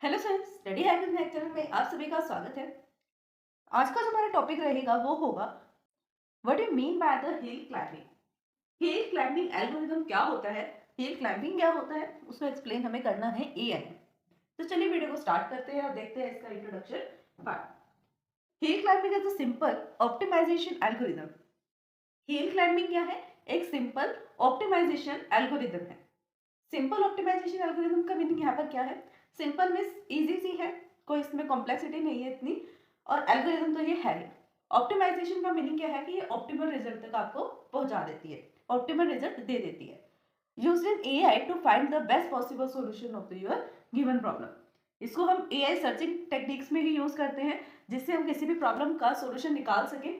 Hello friends, study hack with Mac channel में आप सभी का स्वागत है। आज का जो हमारा टॉपिक रहेगा वो होगा what you mean by the hill climbing. Hill climbing algorithm क्या होता है, हिल क्लाइंबिंग क्या होता है, उसको एक्सप्लेन हमें करना है एआई। तो चलिए वीडियो को स्टार्ट करते हैं और देखते हैं इसका introduction part. Hill climbing is a simple optimization algorithm. Hill climbing क्या है? एक सिंपल ऑप्टिमाइजेशन एल्गोरिथम है। सिंपल ऑप्टिमाइजेशन एल्गोरिथम का मीनिंग यहाँ पर क्या है? सिंपल मीन्स इजी सी है, कोई इसमें कॉम्प्लेक्सिटी नहीं है इतनी, और एल्गोरिथम तो ये है ही। ऑप्टिमाइजेशन का मीनिंग क्या है कि ये ऑप्टिमल रिजल्ट तक आपको पहुंचा देती है, ऑप्टिमल रिजल्ट दे देती है। Used in AI to find the best possible solution of your given problem. इसको हम एआई सर्चिंग टेक्निक्स में ही यूज करते हैं, जिससे हम किसी भी प्रॉब्लम का सॉल्यूशन निकाल सकें।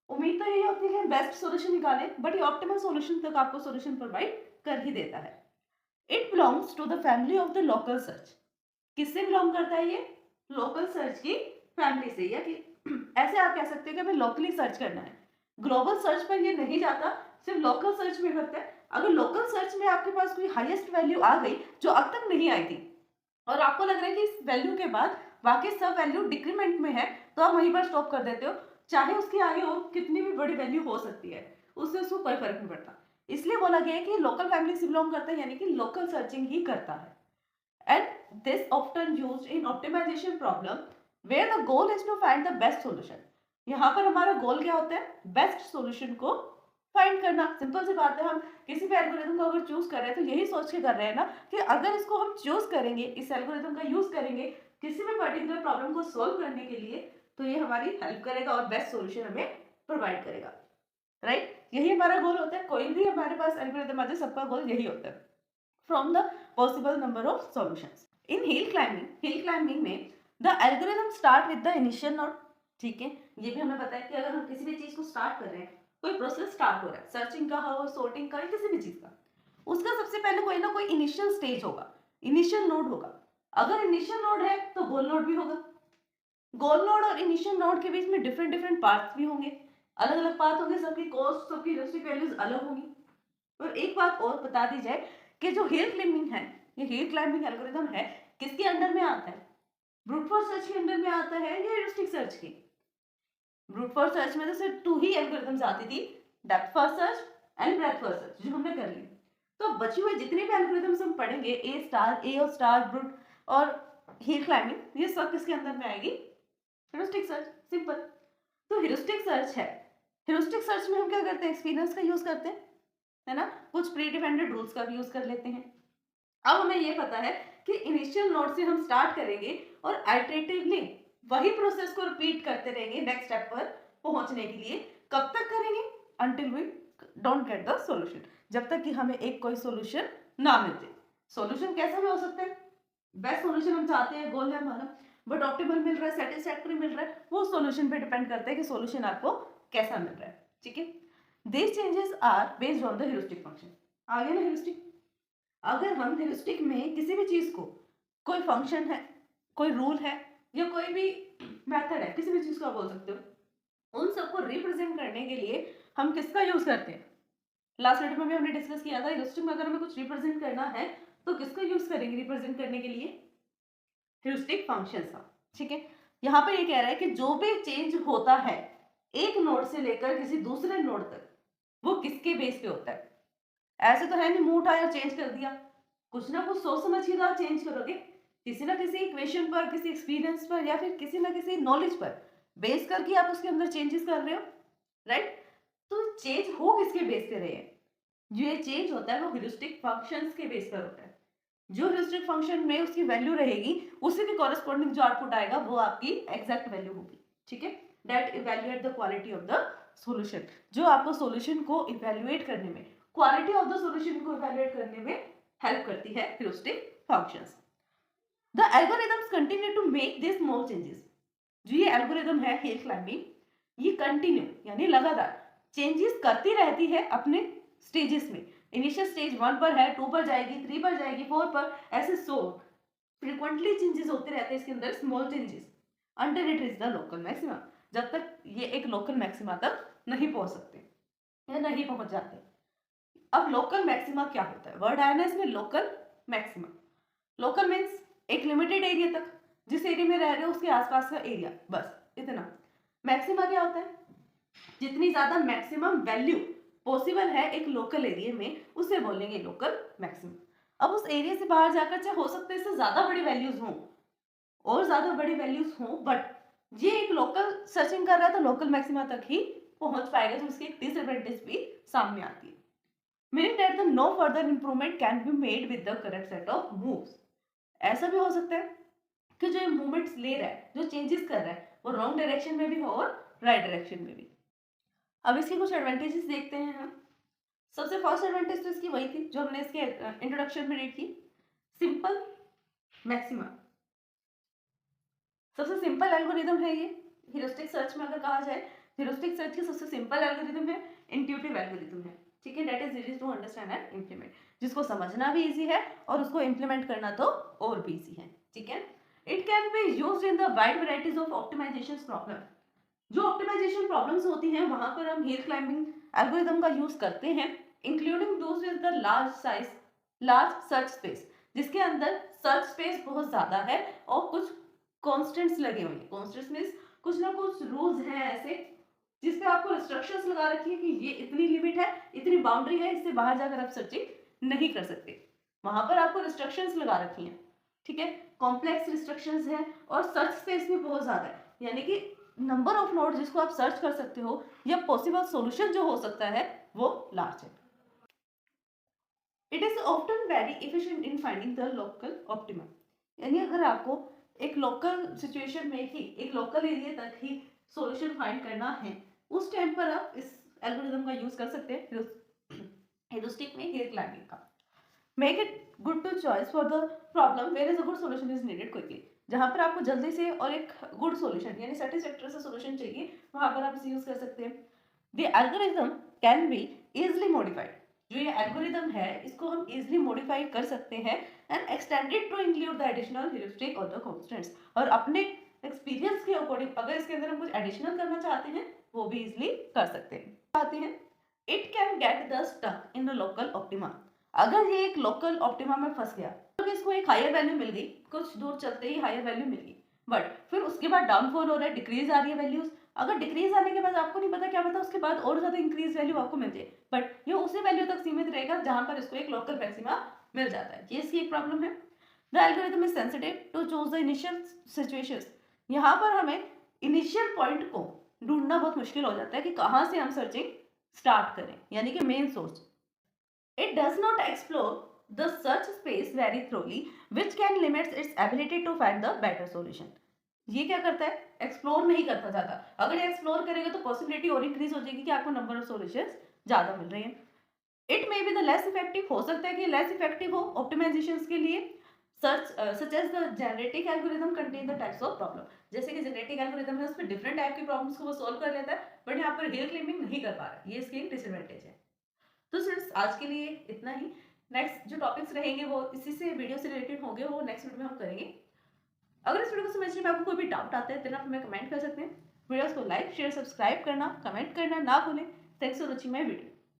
उम्मीद तो यही होती है बेस्ट सॉल्यूशन निकालें, बट ये ऑप्टिमल सॉल्यूशन तक आपको सॉल्यूशन प्रोवाइड कर ही देता है। It belongs to the family of the local search. किससे बिलोंग करता है ये? लोकल सर्च की फैमिली से, या कि ऐसे आप कह सकते हैं कि हमें लोकली सर्च करना है, ग्लोबल सर्च पर ये नहीं जाता, सिर्फ लोकल सर्च में करता है। अगर लोकल सर्च में आपके पास कोई हाईएस्ट वैल्यू आ गई जो अब तक नहीं आई थी, और आपको लग रहा है कि इस वैल्यू के बाद वाकई सब वैल्यू डिक्रीमेंट में है, तो आप वहीं पर स्टॉप कर देते हो, चाहे उसके आगे और कितनी भी बड़ी वैल्यू हो सकती है, उससे उसको कोई फर्क नहीं पड़ता। इसलिए बोला गया है कि लोकल फैमिली से बिलोंग करता है, यानी कि लोकल सर्चिंग ही करता है। And this often used in optimization problem where the goal is to find the best solution. यहाँ पर हमारा गोल क्या होता है? बेस्ट सॉल्यूशन को फाइंड करना। सिंपल सी बात है, हम किसी भी एल्गोरिथम को अगर चूज कर रहे हैं तो यही सोच के कर रहे हैं ना कि अगर इसको हम चूज करेंगे, इस एल्गोरिथम का यूज करेंगे किसी भी पर्टिकुलर प्रॉब्लम को सॉल्व करने के लिए, तो ये हमारी हेल्प करेगा और बेस्ट सॉल्यूशन हमें प्रोवाइड करेगा। राइट, यही हमारा गोल होता है। कोई भी हमारे पास एल्गोरिथम आ जाए, सबका गोल यही होता है, from the possible number of solutions. In hill climbing में the algorithm start with the initial node. ठीक है, ये भी हमें पता है कि अगर हम किसी भी चीज को स्टार्ट कर रहे हैं, कोई प्रोसेस स्टार्ट हो रहा है, सर्चिंग का हो, सॉर्टिंग का, किसी भी चीज का, उसका सबसे पहले कोई ना कोई इनिशियल स्टेज होगा, इनिशियल नोड होगा। अगर इनिशियल नोड है तो गोल नोड भी होगा। गोल नोड और इनिशियल नोड के बीच में डिफरेंट डिफरेंट पाथ्स भी होंगे, अलग अलग पाथ होंगे, सबकी कॉस्ट, सबकी ह्यूरिस्टिक वैल्यूज अलग होंगी। और एक बात और बता दी जाए कि जो हिल क्लाइंबिंग है, ये हिल क्लाइंबिंग एल्गोरिथम है, किसके अंडर में आता है? ब्रूट फोर्स सर्च के अंडर में आता है या ह्यूरिस्टिक सर्च के? ब्रूट फोर्स सर्च में तो सिर्फ 2 ही एल्गोरिथम्स आती थी, depth first search and breadth first search, जो हमने कर ली। तो बची हुई जितने भी एल्गोरिथम्स हम पढ़ेंगे, ए स्टार, ए और स्टार, ब्रूट और हिल क्लाइंबिंग, ये सब किसके अंदर में आएगी? Heuristic search. सिंपल। तो ह्यूरिस्टिक सर्च है, ह्यूरिस्टिक सर्च में हम क्या करते हैं? एक्सपीरियंस का यूज करते हैं, है ना, कुछ प्री डिफाइंड रूल्स का भी यूज कर लेते हैं। अब हमें ये पता है कि इनिशियल नोड से हम स्टार्ट करेंगे और अल्टरनेटिवली वही प्रोसेस को रिपीट करते रहेंगे नेक्स्ट स्टेप पर पहुंचने के लिए। कब तक करेंगे? Until we don't get the solution, जब तक कि हमें एक कोई सॉल्यूशन ना मिल जाए। सॉल्यूशन कैसा भी हो सकता है, बेस्ट सॉल्यूशन हम चाहते हैं, गोल है हमारा, बट ऑप्टिमल मिल रहा है, सेटिस्फैक्टरी मिल रहा है, वो सॉल्यूशन पे डिपेंड करता है कि सॉल्यूशन आपको कैसा मिल रहा है। ठीक है, these changes are based on the heuristic function। आ गया ना ह्यूरिस्टिक? अगर हम ह्यूरिस्टिक में किसी भी चीज को, कोई फंक्शन है, कोई रूल है, या कोई भी मेथड है, किसी भी चीज को आप बोल सकते हो, उन सबको रिप्रेजेंट करने के लिए हम किसका यूज करते हैं? लास्ट वीडियो में भी हमने डिस्कस किया था, ह्यूरिस्टिक में अगर हमें कुछ रिप्रेजेंट करना है तो किसका यूज करेंगे रिप्रेजेंट करने के लिए? ह्यूरिस्टिक फंक्शन का। ठीक है, यहाँ पर ये कह रहा है कि जो भी चेंज होता है एक नोड से लेकर किसी दूसरे नोड तक, वो किसके बेस पे होता है? ऐसे तो है नहीं मुंह उठाया और चेंज कर दिया, कुछ ना कुछ सोच समझ के तो आप चेंज करोगे, किसी ना किसी इक्वेशन पर, किसी एक्सपीरियंस पर, या फिर किसी ना किसी नॉलेज पर बेस करके आप उसके अंदर चेंजेस कर रहे हो। राइट, तो चेंज हो किसके बेस पे रहे हैं? जो ये चेंज होता है वो ह्यूरिस्टिक फंक्शंस के बेस पर होता है। जो ह्यूरिस्टिक फंक्शन में उसकी वैल्यू रहेगी, उसी के कॉरेस्पॉन्डिंग जो आउटपुट आएगा वो आपकी एग्जैक्ट वैल्यू होगी। ठीक है, that evaluate the quality of the solution, जो आपको सॉल्यूशन को इवैल्यूएट करने में, क्वालिटी ऑफ द सॉल्यूशन को इवैल्यूएट करने में हेल्प करती है heuristic functions. The algorithms continue to make this small changes. जो ये एल्गोरिथम है हिल क्लाइंबिंग, ये कंटिन्यू यानी लगातार चेंजेस करती रहती है अपने स्टेजेस में। इनिशियल स्टेज 1 पर है, 2 पर जाएगी, 3 पर जाएगी, 4 पर, ऐसे सो फ्रीक्वेंटली चेंजेस होते रहते हैं इसके अंदर, small changes, until it reach the local maxima, जब तक ये एक लोकल मैक्सिमा तक नहीं पहुंच सकते या नहीं पहुंच जाते। अब लोकल मैक्सिमा क्या होता है? वर्ड आया ना इसमें, लोकल मैक्सिमा। लोकल मीन्स एक लिमिटेड एरिया तक, जिस एरिया में रह रहे हो उसके आसपास का एरिया, बस इतना। मैक्सिमा क्या होता है? जितनी ज्यादा मैक्सिमम वैल्यू पॉसिबल है एक लोकल एरिया में, उसे बोलेंगे लोकल मैक्सिमम। अब उस एरिया से बाहर जाकर चाहे हो सकता है इससे ज्यादा बड़ी वैल्यूज हों, और ज्यादा बड़ी वैल्यूज हों, बट ये एक लोकल सर्चिंग कर रहा है तो लोकल मैक्सिमा तक ही पहुंच पाएगा, तो उसकी एक डिसएडवांटेज भी सामने आती है। Meaning that the no further improvement can be made with the correct set of moves. ऐसा भी हो सकता है कि जो मूवमेंट्स ले रहा है, जो चेंजेस कर रहा है, वो रॉन्ग डायरेक्शन में भी हो और राइट डायरेक्शन में भी। अब इसके कुछ एडवांटेजेस देखते हैं हम। सबसे फर्स्ट एडवांटेज तो इसकी वही थी जो हमने इसके इंट्रोडक्शन में रीड की, सिंपल मैक्सिमा। सबसे सिंपल एल्गोरिदम है ये ह्यूरिस्टिक सर्च में। अगर कहा जाए ह्यूरिस्टिक सर्च की सबसे सिंपल एल्गोरिदम है, इंट्यूटिव एल्गोरिदम है, ठीक है। That is easy to understand and implement, जिसको समझना भी इजी है और उसको इम्प्लीमेंट करना तो और भी इजी है, ठीक है। It can be used in the wide varieties of optimization problem. जो ऑप्टिमाइजेशन प्रॉब्लम्स होती हैं वहां पर हम हिल क्लाइंबिंग एल्गोरिदम का यूज करते हैं, including those with the large search space, जिसके अंदर सर्च स्पेस बहुत ज्यादा है और कुछ कॉन्स्टेंट्स लगे हुए हैं। कॉन्स्टेंट्स मींस कुछ ना कुछ रूल्स हैं ऐसे जिसपे आपको रिस्ट्रिक्शंस लगा रखी है कि ये इतनी लिमिट है, इतनी बाउंड्री है, इससे बाहर जाकर आप सर्चिंग नहीं कर सकते। वहां पर आपको रिस्ट्रिक्शंस लगा रखी हैं, ठीक है। कॉम्प्लेक्स रिस्ट्रिक्शंस है और सर्च स्पेस भी बहुत ज्यादा है, यानी कि नंबर ऑफ नोड जिसको आप सर्च कर सकते हो या पॉसिबल सॉल्यूशन जो हो सकता है वो लार्ज है। It is often very efficient in finding the local optima, यानी अगर आपको एक लोकल सिचुएशन में ही, एक लोकल एरिया तक ही सॉल्यूशन फाइंड करना है, उस टाइम पर आप इस एल्गोरिथम का यूज कर सकते हैं ह्यूरिस्टिक में हिल क्लाइंबिंग का। Make it good to choice for the problem where is a good solution is needed quickly. जहां पर आपको जल्दी से और एक गुड सॉल्यूशन यानी सैटिस्फैक्टरी से सॉल्यूशन चाहिए, वहां पर आप इसे यूज कर सकते हैं। The algorithm can be easily modified. जो ये एल्गोरिथम है इसको हम इजीली मॉडिफाई कर सकते हैं and extended to include the additional heuristic और द कांस्टेंट्स। और अपने एक्सपीरियंस के अकॉर्डिंग अगर इसके अंदर हम कुछ एडिशनल करना चाहते हैं वो भी इजीली कर सकते हैं। It can get the stuck in the local optima. अगर ये एक लोकल ऑप्टिमा में फंस गया तो इसको एक हायर वैल्यू मिल गई, कुछ दूर चलते ही हायर वैल्यू मिल गई, बट फिर उसके बाद डाउनफॉल हो रहा है, डिक्रीज आ रही है वैल्यूज। अगर डिक्रीज आने के बाद आपको नहीं पता क्या पता उसके बाद और ज्यादा इंक्रीज वैल्यू आपको मिल जाए, बट ये उसी वैल्यू तक सीमित रहेगा जहां पर इसको एक लोकल मैक्सिमा मिल जाता है। ये इसकी एक प्रॉब्लम है। The algorithm is sensitive to choose the initial situations. यहाँ पर हमें इनिशियल पॉइंट को ढूंढना बहुत मुश्किल हो जाता है कि कहाँ से हम सर्चिंग स्टार्ट करें, यानी कि main source. It does not explore the search space very thoroughly, which can limit its ability to find the better solution. ये क्या करता है? एक्सप्लोर नहीं करता ज्यादा। अगर एक्सप्लोर करेगा तो पॉसिबिलिटी और इंक्रीज हो जाएगी कि आपको नंबर ऑफ सॉल्यूशंस ज्यादा मिल रहे हैं। It may be the less effective, हो सकता है कि लेस इफेक्टिव हो ऑप्टिमाइजेशंस के लिए। Such as the genetic algorithm contain the types of problem. जैसे कि जेनेटिक एल्गोरिथम है उसमें डिफरेंट टाइप की प्रॉब्लम्स को वो सॉल्व कर लेता है, बट यहाँ पर हिल क्लाइंबिंग नहीं कर पा रहा है, ये इसकी एक डिसएडवांटेज है। तो सिर्फ आज के लिए इतना ही। नेक्स्ट जो टॉपिक्स रहेंगे वो इसी से वीडियो से रिलेटेड होंगे, वो नेक्स्ट वीडियो में हम करेंगे। अगर इस वीडियो को समझने में आपको कोई भी डाउट आता है तो आप हमें कमेंट कर सकते हैं। वीडियोस को लाइक शेयर सब्सक्राइब करना, कमेंट करना ना भूलें। Thanks for watching my video.